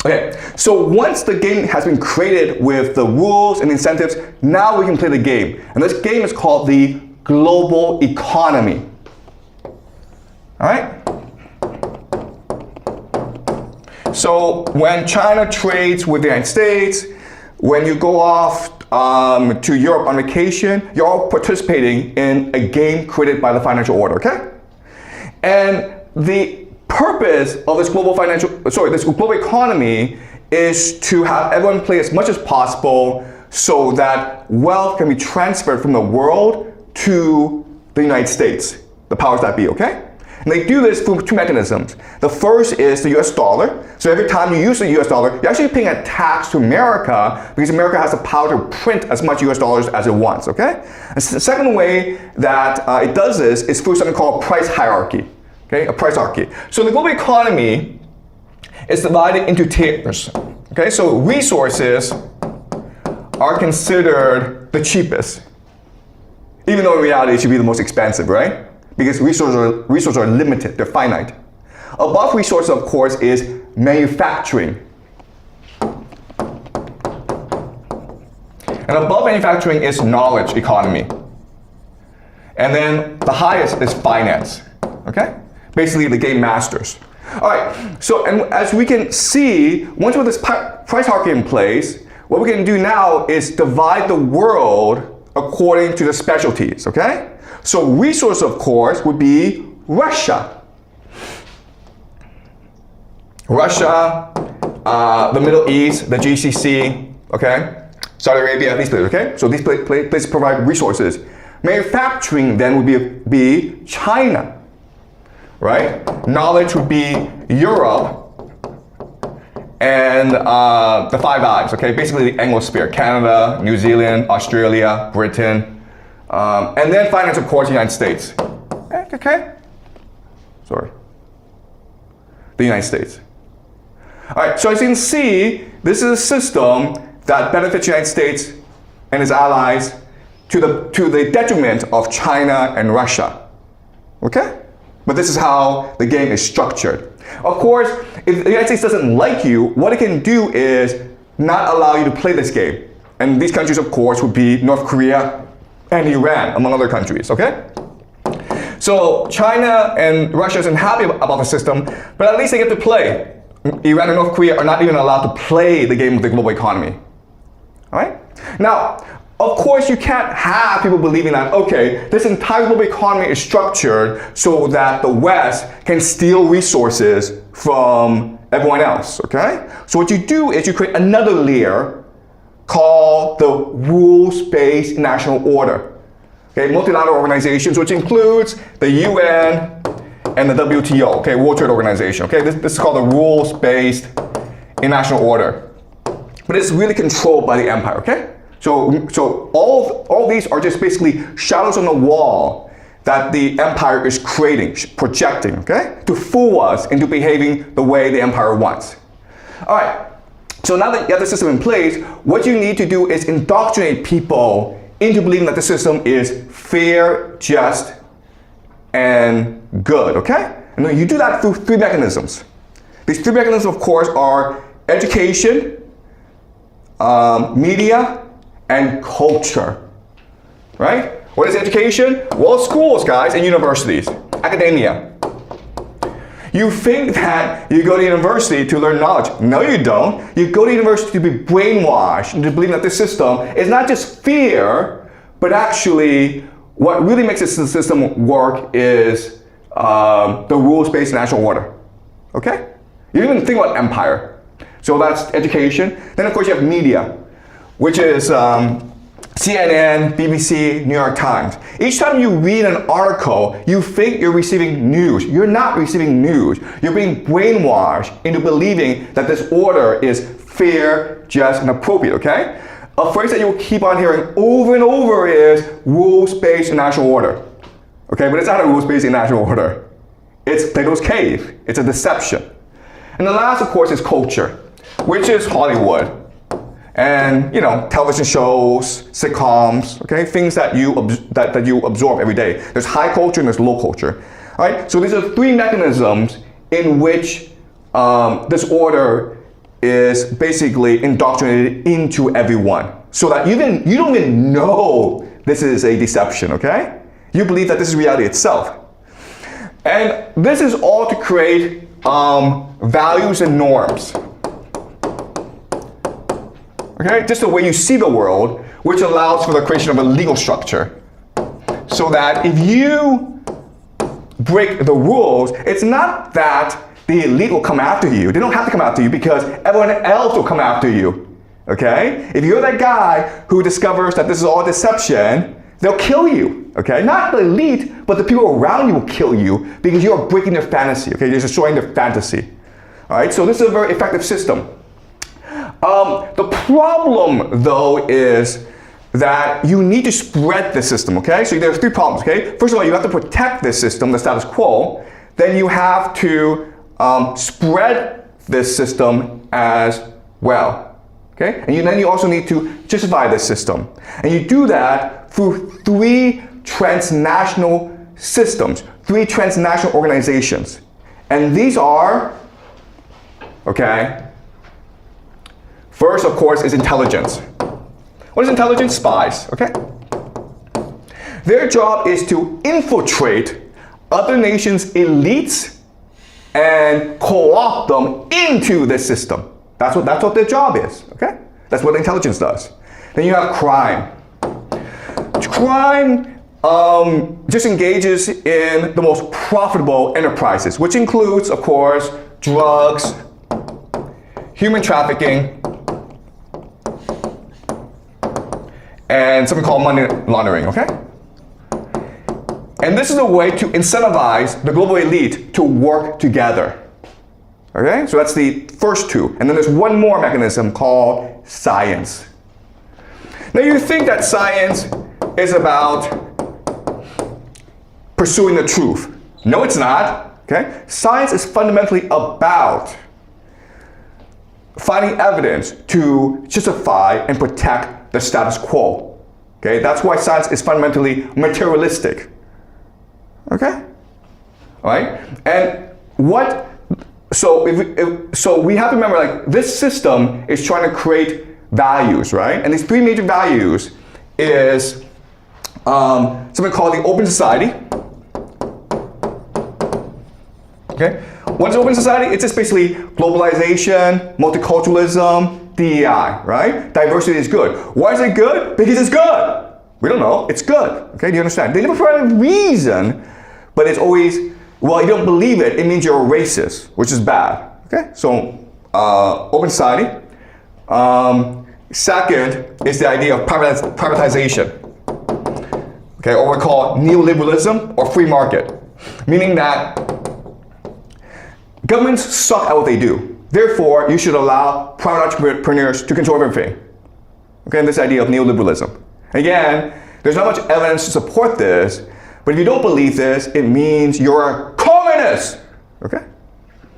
Okay, so once the game has been created with the rules and incentives, now we can play the game. And this game is called the global economy. All right? So when China trades with the United States, when you go off to Europe on vacation, you're all participating in a game created by the financial order, okay? And the purpose of this this global economy is to have everyone play as much as possible so that wealth can be transferred from the world to the United States, the powers that be, okay? And they do this through two mechanisms. The first is the US dollar. So every time you use the US dollar, you're actually paying a tax to America because America has the power to print as much US dollars as it wants, okay? And the second way that it does this is through something called price hierarchy, okay? A price hierarchy. So the global economy is divided into tiers, okay? So resources are considered the cheapest, even though in reality it should be the most expensive, right? Because resources are limited, they're finite. Above resources, of course, is manufacturing. And above manufacturing is knowledge economy. And then the highest is finance, okay? Basically the game masters. All right, so and as we can see, once with this price hierarchy in place, what we can do now is divide the world according to the specialties, okay? So resource, of course, would be Russia. Russia, the Middle East, the GCC, okay? Saudi Arabia, these places, okay? So these places provide resources. Manufacturing then would be China, right? Knowledge would be Europe and the Five Eyes, okay? Basically the Anglosphere, Canada, New Zealand, Australia, Britain, and then finance, of course, the United States. Okay? Sorry. The United States. All right, so as you can see, this is a system that benefits the United States and its allies to the detriment of China and Russia. Okay? But this is how the game is structured. Of course, if the United States doesn't like you, what it can do is not allow you to play this game. And these countries, of course, would be North Korea and Iran, among other countries, okay? So China and Russia isn't happy about the system, but at least they get to play. Iran and North Korea are not even allowed to play the game of the global economy. All right? Now, of course, you can't have people believing that, okay, this entire global economy is structured so that the West can steal resources from everyone else, okay? So what you do is you create another layer called the rules-based international order. Okay, multilateral organizations, which includes the UN and the WTO, okay, World Trade Organization. Okay, this is called the rules-based international order. But it's really controlled by the empire, okay? So all these are just basically shadows on the wall that the empire is creating, projecting, okay? To fool us into behaving the way the empire wants. All right. So now that you have the system in place, what you need to do is indoctrinate people into believing that the system is fair, just, and good, okay? And then you do that through three mechanisms. These three mechanisms, of course, are education, media, and culture, right? What is education? Well, schools, guys, and universities, academia. You think that you go to university to learn knowledge. No, you don't. You go to university to be brainwashed into believing that this system is not just fair, but actually what really makes this system work is the rules-based national order. Okay? You don't even think about empire. So that's education. Then of course you have media, which is CNN, BBC, New York Times. Each time you read an article, you think you're receiving news. You're not receiving news. You're being brainwashed into believing that this order is fair, just, and appropriate, okay? A phrase that you'll keep on hearing over and over is rules-based international order. Okay, but it's not a rules-based international order. It's Plato's cave. It's a deception. And the last, of course, is culture, which is Hollywood. And, you know, television shows, sitcoms, okay, things that you absorb every day. There's high culture and there's low culture. All right, so these are three mechanisms in which this order is basically indoctrinated into everyone so that you don't even know this is a deception, okay? You believe that this is reality itself. And this is all to create values and norms. Okay, just the way you see the world, which allows for the creation of a legal structure. So that if you break the rules, it's not that the elite will come after you. They don't have to come after you because everyone else will come after you. Okay? If you're that guy who discovers that this is all deception, they'll kill you. Okay? Not the elite, but the people around you will kill you because you're breaking their fantasy. Okay? You're destroying their fantasy. Alright? So this is a very effective system. The problem, though, is that you need to spread the system, okay? So there's three problems, okay? First of all, you have to protect this system, the status quo. Then you have to spread this system as well, okay? And then you also need to justify this system. And you do that through three transnational systems, three transnational organizations. And these are, okay? First, of course, is intelligence. What is intelligence? Spies, okay? Their job is to infiltrate other nations' elites and co-opt them into the system. That's what their job is, okay? That's what intelligence does. Then you have crime. Crime just engages in the most profitable enterprises, which includes, of course, drugs, human trafficking, and something called money laundering, okay? And this is a way to incentivize the global elite to work together, okay? So that's the first two. And then there's one more mechanism called science. Now you think that science is about pursuing the truth. No, it's not, okay? Science is fundamentally about finding evidence to justify and protect the status quo. Okay, that's why science is fundamentally materialistic. Okay, all right. And what? So so we have to remember, like, this system is trying to create values, right? And these three major values is something called the open society. Okay, what is open society? It's just basically globalization, multiculturalism, DEI, right? Diversity is good. Why is it good? Because it's good. We don't know. It's good. Okay, do you understand? They never provide a reason, but it's always, well, you don't believe it, it means you're a racist, which is bad. Okay, so open society. Second is the idea of privatization. Okay, or what we call neoliberalism or free market, meaning that governments suck at what they do. Therefore, you should allow private entrepreneurs to control everything. Okay, and this idea of neoliberalism. Again, there's not much evidence to support this, but if you don't believe this, it means you're a communist. Okay,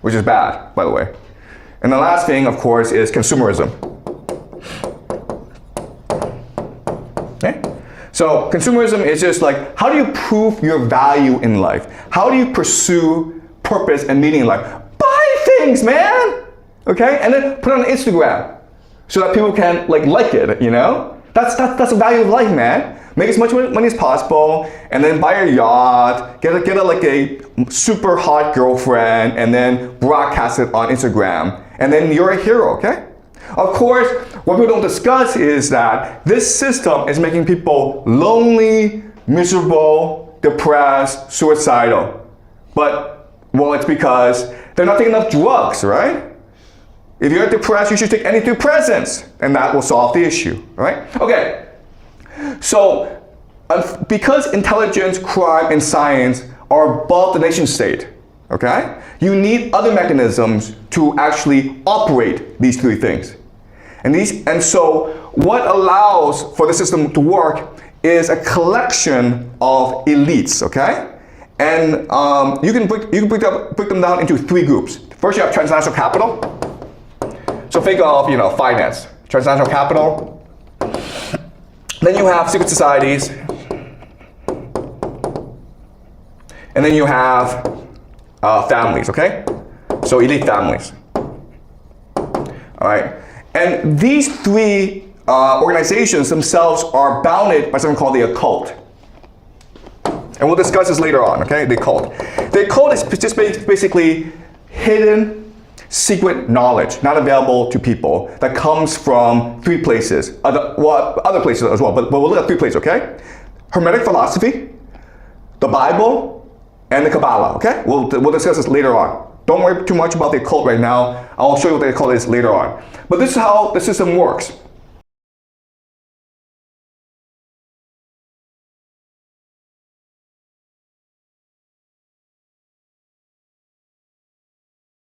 which is bad, by the way. And the last thing, of course, is consumerism. Okay, so consumerism is just like, how do you prove your value in life? How do you pursue purpose and meaning in life? Things, man, okay, and then put it on Instagram so that people can like it, you know. That's the value of life, man. Make as much money as possible, and then buy a yacht, get a super hot girlfriend, and then broadcast it on Instagram, and then you're a hero, okay? Of course, what people don't discuss is that this system is making people lonely, miserable, depressed, suicidal. But, well, it's because they're not taking enough drugs, right? If you're depressed, you should take antidepressants, and that will solve the issue, right? Okay, so because intelligence, crime, and science are above the nation state, okay? You need other mechanisms to actually operate these three things. And so what allows for the system to work is a collection of elites, okay? And you can break them down into three groups. First, you have transnational capital. So think of, finance, transnational capital. Then you have secret societies. And then you have families, okay? So elite families. All right, and these three organizations themselves are bounded by something called the occult. And we'll discuss this later on, okay? The occult. The occult is just basically hidden, secret knowledge, not available to people, that comes from three places. Other places as well, but we'll look at three places, okay? Hermetic philosophy, the Bible, and the Kabbalah, okay? We'll discuss this later on. Don't worry too much about the occult right now. I'll show you what the occult is later on. But this is how the system works.